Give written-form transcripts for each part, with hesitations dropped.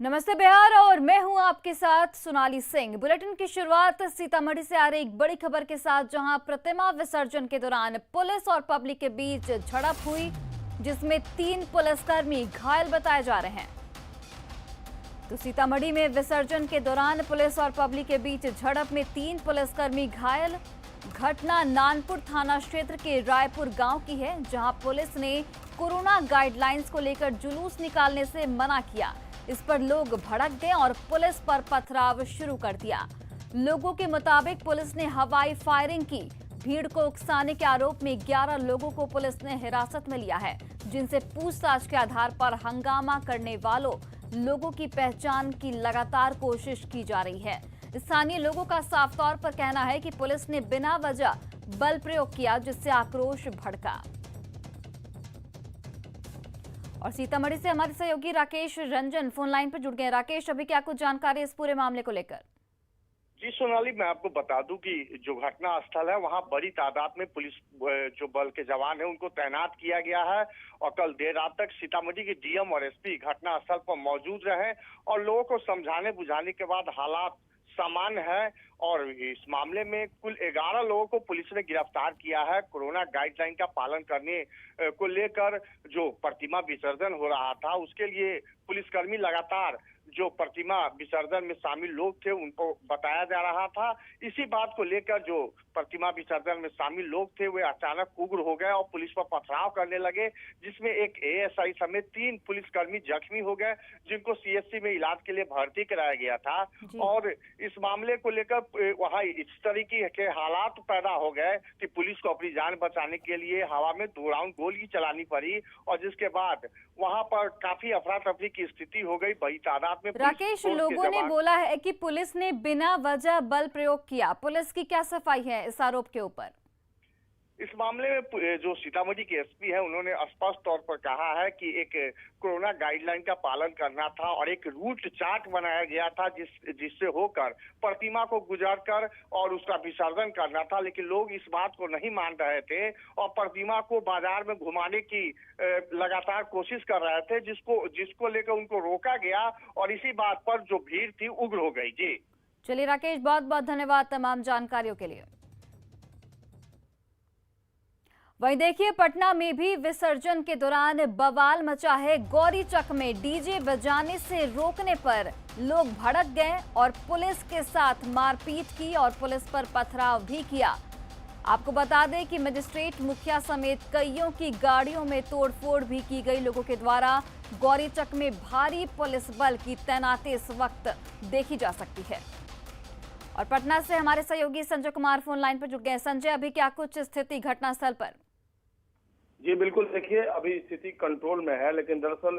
नमस्ते बिहार और मैं हूं आपके साथ सोनाली सिंह। बुलेटिन की शुरुआत सीतामढ़ी से आ रही एक बड़ी खबर के साथ, जहां प्रतिमा विसर्जन के दौरान पुलिस और पब्लिक के बीच झड़प हुई, जिसमें 3 पुलिसकर्मी घायल बताए जा रहे हैं। तो सीतामढ़ी में विसर्जन के दौरान पुलिस और पब्लिक के बीच झड़प में 3 पुलिसकर्मी घायल। घटना नानपुर थाना क्षेत्र के रायपुर गांव की है, जहां पुलिस ने कोरोना गाइडलाइंस को लेकर जुलूस निकालने से मना किया। इस पर लोग भड़क गए और पुलिस पर पथराव शुरू कर दिया। लोगों के मुताबिक पुलिस ने हवाई फायरिंग की। भीड़ को उकसाने के आरोप में 11 लोगों को पुलिस ने हिरासत में लिया है, जिनसे पूछताछ के आधार पर हंगामा करने वालों लोगों की पहचान की लगातार कोशिश की जा रही है। स्थानीय लोगों का साफ तौर पर कहना है कि पुलिस ने बिना वजह बल प्रयोग किया, जिससे आक्रोश भड़का। और सीतामढ़ी से हमारे सहयोगी राकेश रंजन फोन लाइन पर जुड़ गए। राकेश, अभी क्या कुछ जानकारी इस पूरे मामले को लेकर? जी सोनाली, मैं आपको बता दूं कि जो घटना स्थल है वहां बड़ी तादाद में पुलिस जो बल के जवान है उनको तैनात किया गया है। और कल देर रात तक सीतामढ़ी के डीएम और एसपी घटना स्थल पर मौजूद रहे और लोगों को समझाने बुझाने के बाद हालात सामान्य है। और इस मामले में कुल 11 लोगों को पुलिस ने गिरफ्तार किया है। कोरोना गाइडलाइन का पालन करने को लेकर जो प्रतिमा विसर्जन हो रहा था, उसके लिए पुलिसकर्मी लगातार जो प्रतिमा विसर्जन में शामिल लोग थे उनको बताया जा रहा था। इसी बात को लेकर जो प्रतिमा विसर्जन में शामिल लोग थे वे अचानक उग्र हो गए और पुलिस पर पथराव करने लगे, जिसमें एक एएसआई समेत 3 पुलिसकर्मी जख्मी हो गए, जिनको सीएचसी में इलाज के लिए भर्ती कराया गया था। और इस मामले को लेकर वहां इस तरीके के हालात पैदा हो गए कि पुलिस को अपनी जान बचाने के लिए हवा में 2 राउंड गोली चलानी पड़ी, और जिसके बाद वहां पर काफी अफरा तफरी की स्थिति हो गई। बड़ी तादाद में राकेश, लोगों ने बोला है कि पुलिस ने बिना वजह बल प्रयोग किया। पुलिस की क्या सफाई है इस आरोप के ऊपर? इस मामले में जो सीतामढ़ी के एसपी हैं उन्होंने स्पष्ट तौर पर कहा है कि एक कोरोना गाइडलाइन का पालन करना था और एक रूट चार्ट बनाया गया था जिससे होकर प्रतिमा को गुजरकर और उसका विसर्जन करना था। लेकिन लोग इस बात को नहीं मान रहे थे और प्रतिमा को बाजार में घुमाने की लगातार कोशिश कर रहे थे, जिसको लेकर उनको रोका गया और इसी बात पर जो भीड़ थी उग्र हो गई। जी चलिए राकेश, बहुत बहुत धन्यवाद तमाम जानकारियों के लिए। वहीं देखिए, पटना में भी विसर्जन के दौरान बवाल मचा है। गौरीचक में डीजे बजाने से रोकने पर लोग भड़क गए और पुलिस के साथ मारपीट की और पुलिस पर पथराव भी किया। आपको बता दें कि मजिस्ट्रेट मुखिया समेत कईयों की गाड़ियों में तोड़फोड़ भी की गई। लोगों के द्वारा गौरीचक में भारी पुलिस बल की तैनाती इस वक्त देखी जा सकती है। और पटना से हमारे सहयोगी संजय कुमार फोन लाइन पर जुड़ गए। संजय, अभी क्या कुछ स्थिति घटनास्थल पर? जी बिल्कुल, देखिए अभी स्थिति कंट्रोल में है, लेकिन दरअसल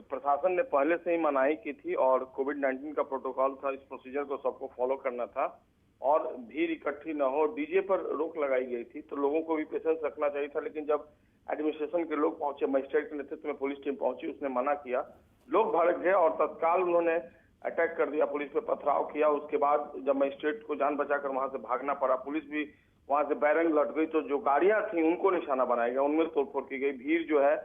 प्रशासन ने पहले से ही मनाही की थी और कोविड-19 का प्रोटोकॉल था, इस प्रोसीजर को सबको फॉलो करना था और भीड़ इकट्ठी न हो, डीजे पर रोक लगाई गई थी। तो लोगों को भी पेशेंस रखना चाहिए था, लेकिन जब एडमिनिस्ट्रेशन के लोग पहुंचे, मजिस्ट्रेट के नेतृत्व में पुलिस टीम पहुंची, उसने मना किया। लोग भड़क गए और तत्काल उन्होंने अटैक कर दिया, पुलिस पे पथराव किया। उसके बाद जब मजिस्ट्रेट को जान बचाकर वहां से भागना पड़ा, पुलिस भी वहां से बैरंग लौट गई, तो जो गाड़ियां थी उनको निशाना बनाया गया, उनमें तोड़फोड़ की गई। भीड़ जो है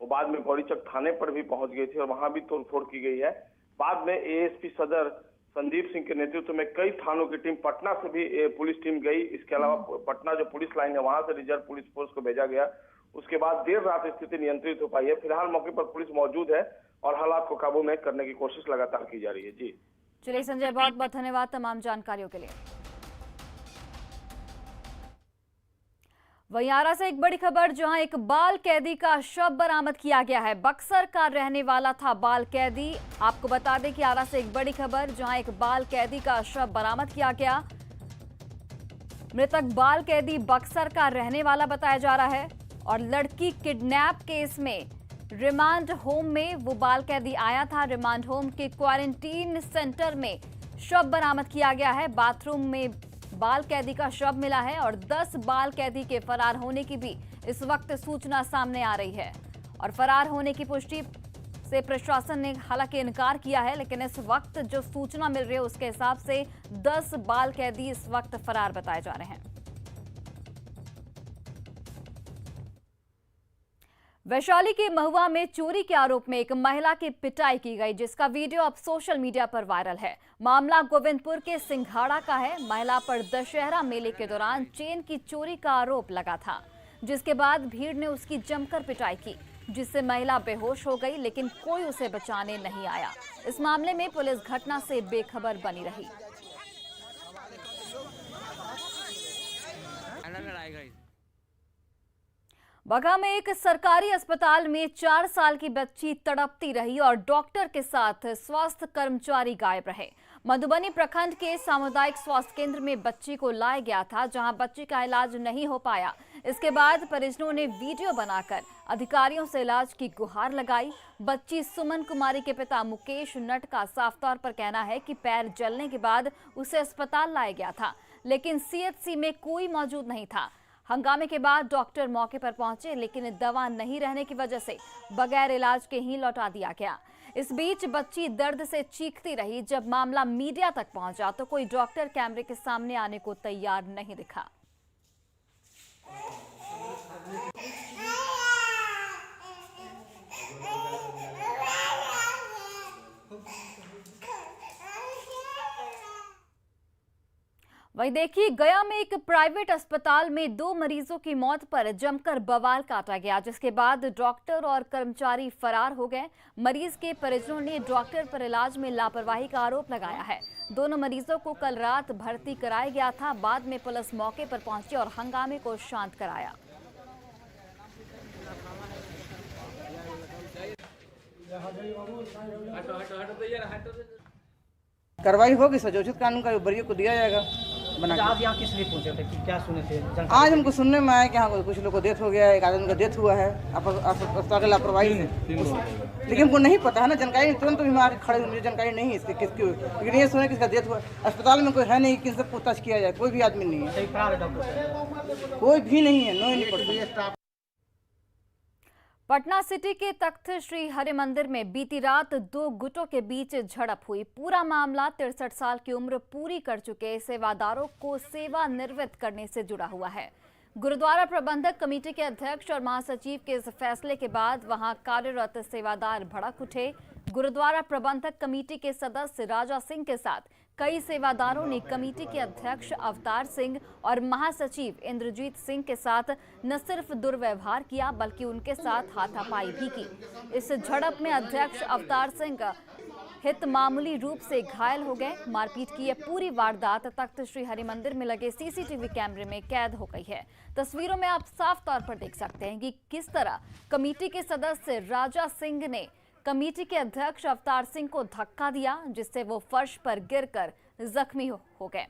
वो बाद में गौरीचक थाने पर भी पहुंच गई थी और वहां भी तोड़फोड़ की गई है। बाद में एएसपी सदर संदीप सिंह के नेतृत्व में कई थानों की टीम, पटना से भी पुलिस टीम गई। इसके अलावा पटना जो पुलिस लाइन है वहां से रिजर्व पुलिस फोर्स को भेजा गया। उसके बाद देर रात स्थिति नियंत्रित हो पाई है। फिलहाल मौके पर पुलिस मौजूद है और हालात को काबू में करने की कोशिश लगातार की जा रही है। जी चलिए संजय, बहुत बहुत धन्यवाद तमाम जानकारियों के लिए। वहीं आरा से एक बड़ी खबर, जहां एक बाल कैदी का शव बरामद किया गया है। बक्सर का रहने वाला था बाल कैदी। आपको बता दें कि आरा से एक बड़ी खबर, जहां एक बाल कैदी का शव बरामद किया गया। मृतक बाल कैदी बक्सर का रहने वाला बताया जा रहा है और लड़की किडनैप केस में रिमांड होम में वो बाल कैदी आया था। रिमांड होम के क्वारंटीन सेंटर में शव बरामद किया गया है। बाथरूम में बाल कैदी का शव मिला है और 10 बाल कैदी के फरार होने की भी इस वक्त सूचना सामने आ रही है। और फरार होने की पुष्टि से प्रशासन ने हालांकि इनकार किया है, लेकिन इस वक्त जो सूचना मिल रही है उसके हिसाब से 10 बाल कैदी इस वक्त फरार बताए जा रहे हैं। वैशाली के महुआ में चोरी के आरोप में एक महिला की पिटाई की गई, जिसका वीडियो अब सोशल मीडिया पर वायरल है। मामला गोविंदपुर के सिंघाड़ा का है। महिला पर दशहरा मेले के दौरान चेन की चोरी का आरोप लगा था, जिसके बाद भीड़ ने उसकी जमकर पिटाई की, जिससे महिला बेहोश हो गई, लेकिन कोई उसे बचाने नहीं आया। इस मामले में पुलिस घटना से बेखबर बनी रही। बगहा में एक सरकारी अस्पताल में 4 साल की बच्ची तड़पती रही और डॉक्टर के साथ स्वास्थ्य कर्मचारी गायब रहे। मधुबनी प्रखंड के सामुदायिक स्वास्थ्य केंद्र में बच्ची को लाया गया था, जहां बच्ची का इलाज नहीं हो पाया। इसके बाद परिजनों ने वीडियो बनाकर अधिकारियों से इलाज की गुहार लगाई। बच्ची सुमन कुमारी के पिता मुकेश नट का साफ तौर पर कहना है कि पैर जलने के बाद उसे अस्पताल लाया गया था, लेकिन सीएचसी में कोई मौजूद नहीं था। हंगामे के बाद डॉक्टर मौके पर पहुंचे, लेकिन दवा नहीं रहने की वजह से बगैर इलाज के ही लौटा दिया गया। इस बीच बच्ची दर्द से चीखती रही। जब मामला मीडिया तक पहुंचा तो कोई डॉक्टर कैमरे के सामने आने को तैयार नहीं दिखा। वहीं देखिए, गया में एक प्राइवेट अस्पताल में 2 मरीजों की मौत पर जमकर बवाल काटा गया, जिसके बाद डॉक्टर और कर्मचारी फरार हो गए। मरीज के परिजनों ने डॉक्टर पर इलाज में लापरवाही का आरोप लगाया है। दोनों मरीजों को कल रात भर्ती कराया गया था। बाद में पुलिस मौके पर पहुंची और हंगामे को शांत कराया। कार्रवाई होगी, सजोचित कानून का बरियों को दिया जाएगा बना। आप यहाँ किस लिए पहुंचे थे कि क्या सुने थे? आज हमको सुनने में आया कि यहाँ कुछ लोगों को डेथ हो गया है, एक आदमी का डेथ हुआ है अस्पताल की लापरवाही से। लेकिन हमको नहीं पता है ना, जानकारी तुरंत भी हमारे खड़े, मुझे जानकारी नहीं है इसकी किसकी हुई। लेकिन ये सुने किसका डेथ हुआ। अस्पताल में कोई है नहीं, किससे पूछताछ किया जाए, कोई भी आदमी नहीं है, कोई भी नहीं है, नो नहीं। पटना सिटी के तख्त श्री हरि मंदिर में बीती रात 2 गुटों के बीच झड़प हुई। पूरा मामला 63 साल की उम्र पूरी कर चुके सेवादारों को सेवानिवृत्त करने से जुड़ा हुआ है। गुरुद्वारा प्रबंधक कमेटी के अध्यक्ष और महासचिव के इस फैसले के बाद वहां कार्यरत सेवादार भड़क उठे। गुरुद्वारा प्रबंधक कमेटी के सदस्य राजा सिंह के साथ कई सेवादारों ने कमेटी के अध्यक्ष अवतार सिंह और महासचिव इंद्रजीत सिंह के साथ न सिर्फ दुर्व्यवहार किया, बल्कि उनके साथ हाथापाई भी की। इस झड़प में अध्यक्ष अवतार सिंह हित मामूली रूप से घायल हो गए। मारपीट की यह पूरी वारदात तख्त श्री हरि मंदिर में लगे सीसीटीवी कैमरे में कैद हो गई है। तस्वीरों में आप साफ तौर पर देख सकते हैं कि किस तरह कमेटी के सदस्य राजा सिंह ने कमेटी के अध्यक्ष अवतार सिंह को धक्का दिया, जिससे वो फर्श पर गिरकर जख्मी हो गए।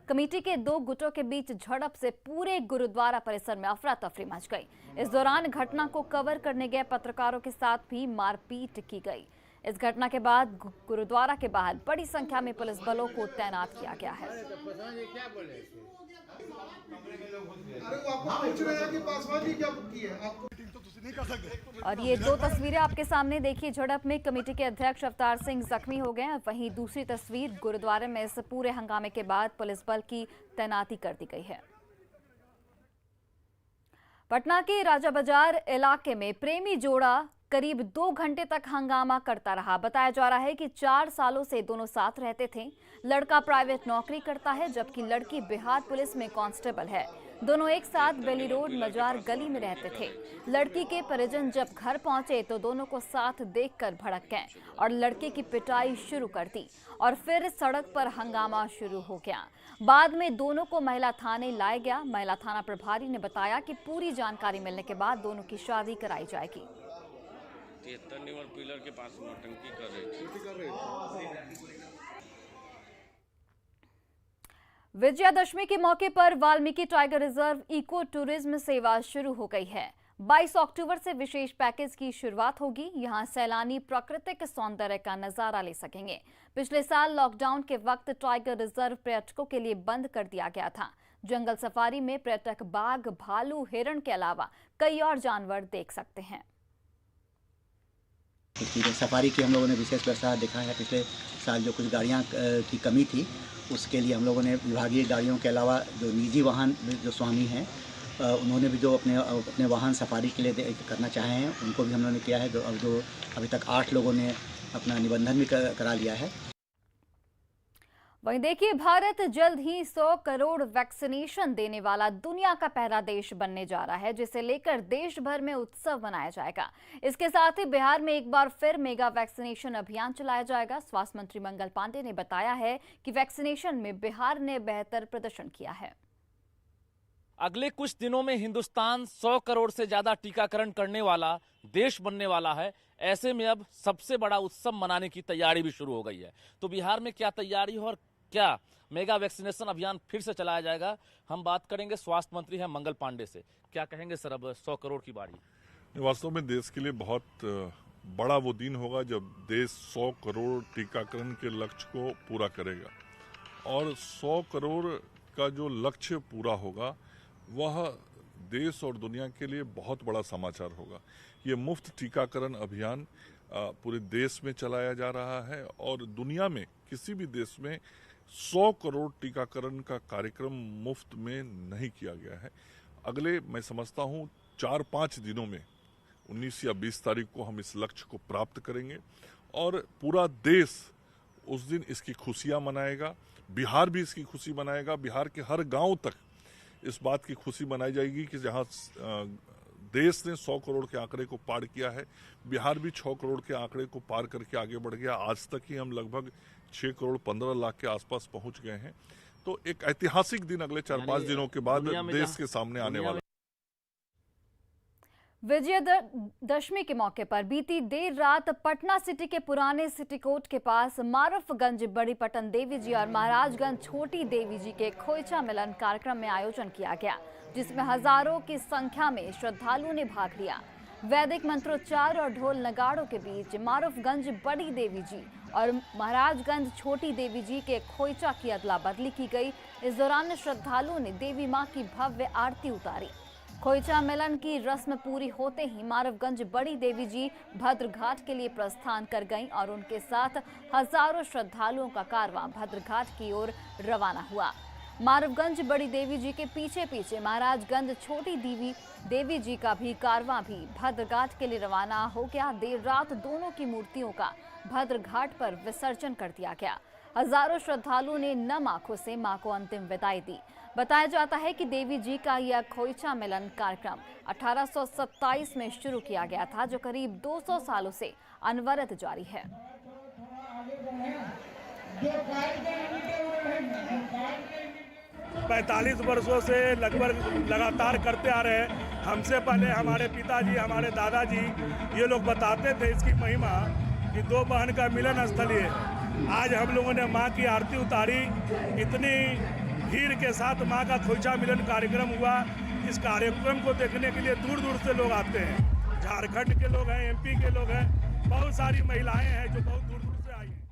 कमेटी के 2 गुटों के बीच झड़प से पूरे गुरुद्वारा परिसर में अफरा तफरी मच गई। इस दौरान घटना को कवर करने गए पत्रकारों के साथ भी मारपीट की गई। इस घटना के बाद गुरुद्वारा के बाहर बड़ी संख्या में पुलिस बलों को तैनात किया गया है। और ये 2 तस्वीरें आपके सामने देखिए। झड़प में कमेटी के अध्यक्ष अवतार सिंह जख्मी हो गए। वहीं दूसरी तस्वीर, गुरुद्वारे में इस पूरे हंगामे के बाद पुलिस बल की तैनाती कर दी गई है। पटना के राजा बाजार इलाके में प्रेमी जोड़ा करीब 2 घंटे तक हंगामा करता रहा। बताया जा रहा है कि 4 सालों से दोनों साथ रहते थे। लड़का प्राइवेट नौकरी करता है, जबकि लड़की बिहार पुलिस में कांस्टेबल है। दोनों एक साथ बेली रोड मजार गली में रहते थे। लड़की के परिजन जब घर पहुंचे तो दोनों को साथ देखकर भड़क गए और लड़के की पिटाई शुरू कर दी और फिर सड़क पर हंगामा शुरू हो गया। बाद में दोनों को महिला थाने लाया गया। महिला थाना प्रभारी ने बताया कि पूरी जानकारी मिलने के बाद दोनों की शादी कराई जाएगी। 73 नंबर पिलर के पास नौटंकी कर रही थी। विजयादशमी के मौके पर Valmiki tiger reserve eco tourism सेवा शुरू हो गई है। 22 अक्टूबर से विशेष पैकेज की शुरुआत होगी। यहां सैलानी प्राकृतिक सौंदर्य का नजारा ले सकेंगे। पिछले साल लॉकडाउन के वक्त टाइगर रिजर्व पर्यटकों के लिए बंद कर दिया गया था। जंगल सफारी में पर्यटक बाघ, भालू, हिरण के अलावा कई और जानवर देख सकते हैं। सफारी की हम लोगों ने विशेष व्यवस्था देखा है। पिछले साल जो कुछ गाड़ियां की कमी थी, उसके लिए हम लोगों ने विभागीय गाड़ियों के अलावा जो निजी वाहन जो स्वामी हैं उन्होंने भी जो अपने वाहन सफारी के लिए करना चाहे हैं उनको भी हम लोगों ने किया है। जो अभी तक 8 लोगों ने अपना निबंधन भी करा लिया है। वहीं देखिए, भारत जल्द ही 100 करोड़ वैक्सीनेशन देने वाला दुनिया का पहला देश बनने जा रहा है, जिसे लेकर देश भर में उत्सव मनाया जाएगा। इसके साथ ही बिहार में एक बार फिर मेगा वैक्सीनेशन अभियान चलाया जाएगा। स्वास्थ्य मंत्री मंगल पांडे ने बताया है कि वैक्सीनेशन में बिहार ने बेहतर प्रदर्शन किया है। अगले कुछ दिनों में हिंदुस्तान 100 करोड़ से ज्यादा टीकाकरण करने वाला देश बनने वाला है। ऐसे में अब सबसे बड़ा उत्सव मनाने की तैयारी भी शुरू हो गई है। तो बिहार में क्या तैयारी हो और क्या मेगा वैक्सीनेशन अभियान फिर से चलाया जाएगा, हम बात करेंगे स्वास्थ्य मंत्री हैं मंगल पांडे से। क्या कहेंगे सर, अब 100 करोड़ की बारी? वास्तव में देश के लिए बहुत बड़ा वो दिन होगा जब देश 100 करोड़ टीकाकरण के लक्ष्य को पूरा करेगा। और 100 करोड़ का जो लक्ष्य पूरा होगा वह देश और दुनिया के लिए बहुत बड़ा समाचार होगा। ये मुफ्त टीकाकरण अभियान पूरे देश में चलाया जा रहा है और दुनिया में किसी भी देश में 100 करोड़ टीकाकरण का कार्यक्रम मुफ्त में नहीं किया गया है। अगले मैं समझता हूँ 4-5 दिनों में 19 या 20 तारीख को हम इस लक्ष्य को प्राप्त करेंगे और पूरा देश उस दिन इसकी खुशियां मनाएगा। बिहार भी इसकी खुशी मनाएगा। बिहार के हर गांव तक इस बात की खुशी मनाई जाएगी कि जहां देश ने 100 करोड़ के आंकड़े को पार किया है, बिहार भी 6 करोड़ के आंकड़े को पार करके आगे बढ़ गया। आज तक ही हम लगभग 6 करोड़ 15 लाख के आसपास पहुंच गए हैं। तो एक ऐतिहासिक दिन अगले 4-5 दिनों के बाद देश के सामने आने वाला। विजयदशमी के मौके पर बीती देर रात पटना सिटी के पुराने सिटी कोर्ट के पास मारुफगंज बड़ी पटन देवी जी और महाराजगंज छोटी देवी जी के खोइचा मिलन कार्यक्रम में आयोजन किया गया, जिसमें हजारों की संख्या में श्रद्धालुओं ने भाग लिया। वैदिक मंत्रोच्चार और ढोल नगाड़ों के बीच मारुफगंज बड़ी देवी जी और महाराजगंज छोटी देवी जी के खोइचा की अदला बदली की गई। इस दौरान श्रद्धालुओं ने देवी मां की भव्य आरती उतारी। खोइचा मिलन की रस्म पूरी होते ही मारुफगंज बड़ी देवी जी भद्र घाट के लिए प्रस्थान कर गईं और उनके साथ हजारों श्रद्धालुओं का कारवां भद्र घाट की ओर रवाना हुआ। मारुफगंज बड़ी देवी जी के पीछे पीछे महाराजगंज छोटी देवी जी का भी कारवां भी भद्र घाट के लिए रवाना हो गया। देर रात दोनों की मूर्तियों का भद्र घाट पर विसर्जन कर दिया गया। हजारों श्रद्धालुओं ने नम आंखों से मां को अंतिम विदाई दी। बताया जाता है कि देवी जी का यह खोइचा मिलन कार्यक्रम 1827 में शुरू किया गया था, जो करीब 200 सालों से अनवरत जारी है। 45 वर्षों से लगभग लगातार करते आ रहे हैं। हमसे पहले हमारे पिताजी, हमारे दादाजी ये लोग बताते थे इसकी महिमा कि 2 बहन का मिलन स्थल है। आज हम लोगों ने माँ की आरती उतारी। इतनी भीड़ के साथ माँ का खोइचा मिलन कार्यक्रम हुआ। इस कार्यक्रम को देखने के लिए दूर दूर से लोग आते हैं। झारखंड के लोग हैं, एमपी के लोग हैं, बहुत सारी महिलाएं हैं जो बहुत दूर दूर से आई हैं।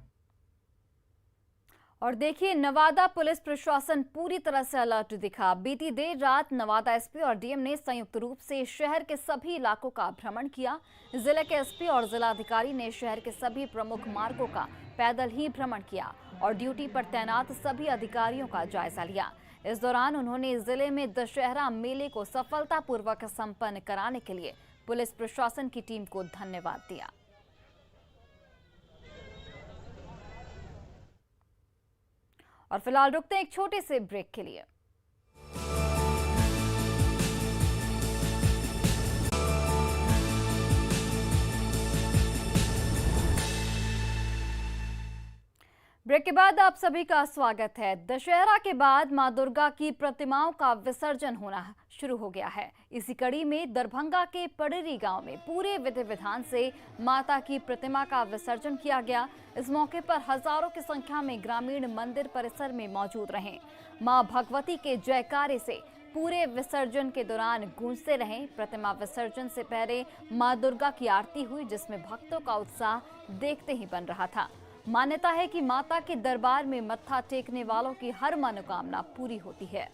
और देखिए, नवादा पुलिस प्रशासन पूरी तरह से अलर्ट दिखा। बीती देर रात नवादा एसपी और डीएम ने संयुक्त रूप से शहर के सभी इलाकों का भ्रमण किया। जिले के एसपी और जिलाधिकारी ने शहर के सभी प्रमुख मार्गों का पैदल ही भ्रमण किया और ड्यूटी पर तैनात सभी अधिकारियों का जायजा लिया। इस दौरान उन्होंने जिले में दशहरा मेले को सफलतापूर्वक संपन्न कराने के लिए पुलिस प्रशासन की टीम को धन्यवाद दिया। और फिलहाल रुकते हैं एक छोटे से ब्रेक के लिए। ब्रेक के बाद आप सभी का स्वागत है। दशहरा के बाद मां दुर्गा की प्रतिमाओं का विसर्जन होना शुरू हो गया है। इसी कड़ी में दरभंगा के पड़ेरी गांव में पूरे विधि विधान से माता की प्रतिमा का विसर्जन किया गया। इस मौके पर हजारों की संख्या में ग्रामीण मंदिर परिसर में मौजूद रहे। मां भगवती के जयकारे से पूरे विसर्जन के दौरान गूंजते रहे। प्रतिमा विसर्जन से पहले मां दुर्गा की आरती हुई, जिसमें भक्तों का उत्साह देखते ही बन रहा था। मान्यता है कि माता के दरबार में मत्था टेकने वालों की हर मनोकामना पूरी होती है।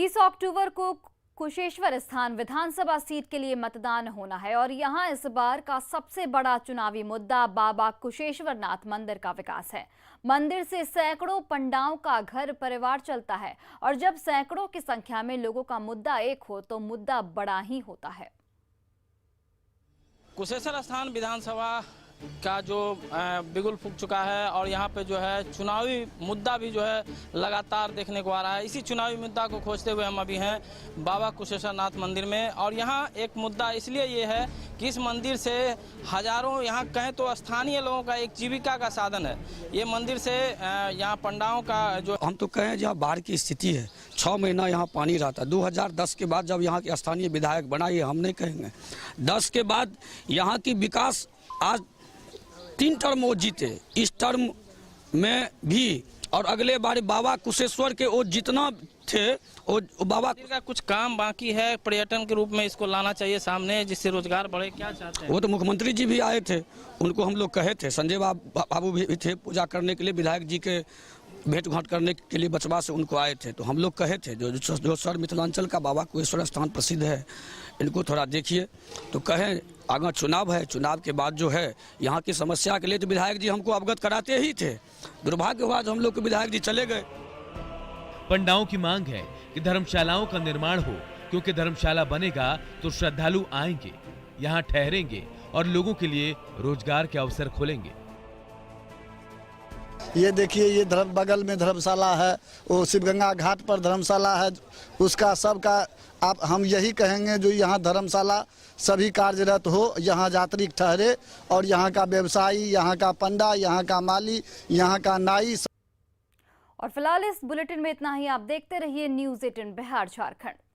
20 अक्टूबर को कुशेश्वर स्थान विधानसभा सीट के लिए मतदान होना है और यहां इस बार का सबसे बड़ा चुनावी मुद्दा बाबा कुशेश्वरनाथ मंदिर का विकास है। मंदिर से सैकड़ों पंडाओं का घर परिवार चलता है और जब सैकड़ों की संख्या में लोगों का मुद्दा एक हो तो मुद्दा बड़ा ही होता है। कुशेश्वर स्थान विधानसभा का जो बिगुल फूक चुका है और यहाँ पे जो है चुनावी मुद्दा भी जो है लगातार देखने को आ रहा है। इसी चुनावी मुद्दा को खोजते हुए हम अभी हैं बाबा कुशेश्वरनाथ मंदिर में और यहाँ एक मुद्दा इसलिए ये है कि इस मंदिर से हजारों, यहाँ कहें तो स्थानीय लोगों का एक जीविका का साधन है। ये मंदिर से यहाँ पंडाओं का जो हम तो कहें जहाँ बाढ़ की स्थिति है 6 महीना यहाँ पानी रहता। 2010 के बाद जब यहाँ के स्थानीय विधायक बना, ये हम नहीं कहेंगे 10 के बाद यहाँ की विकास आज 3 टर्म वो जीते, इस टर्म में भी और अगले बार बाबा कुशेश्वर के वो जितना थे वो बाबा का कुछ काम बाकी है। पर्यटन के रूप में इसको लाना चाहिए सामने जिससे रोजगार बढ़े। क्या चाहते हैं? वो तो मुख्यमंत्री जी भी आए थे, उनको हम लोग कहे थे, संजय बाबू भी थे पूजा करने के लिए, विधायक जी के भेंट घाट करने के लिए बचवा से उनको आए थे। तो हम लोग कहे थे जो सर मिथिलांचल का बाबा कुशेश्वर स्थान प्रसिद्ध है, इनको थोड़ा देखिए। तो कहें आगे चुनाव है, चुनाव के बाद जो है यहाँ की समस्या के लिए तो विधायक जी हमको अवगत कराते ही थे। दुर्भाग्य हुआ हम लोग के विधायक जी चले गए। पंडाओं की मांग है कि धर्मशालाओं का निर्माण हो, क्योंकि धर्मशाला बनेगा तो श्रद्धालु आएंगे, यहाँ ठहरेंगे और लोगों के लिए रोजगार के अवसर खोलेंगे। ये देखिए, ये बगल में धर्मशाला है, वो शिवगंगा घाट पर धर्मशाला है, उसका सबका आप हम यही कहेंगे जो यहाँ धर्मशाला सभी कार्यरत हो, यहाँ यात्री ठहरे और यहाँ का व्यवसायी, यहाँ का पंडा, यहाँ का माली, यहाँ का नाई। और फिलहाल इस बुलेटिन में इतना ही। आप देखते रहिए न्यूज़ 18 बिहार झारखंड।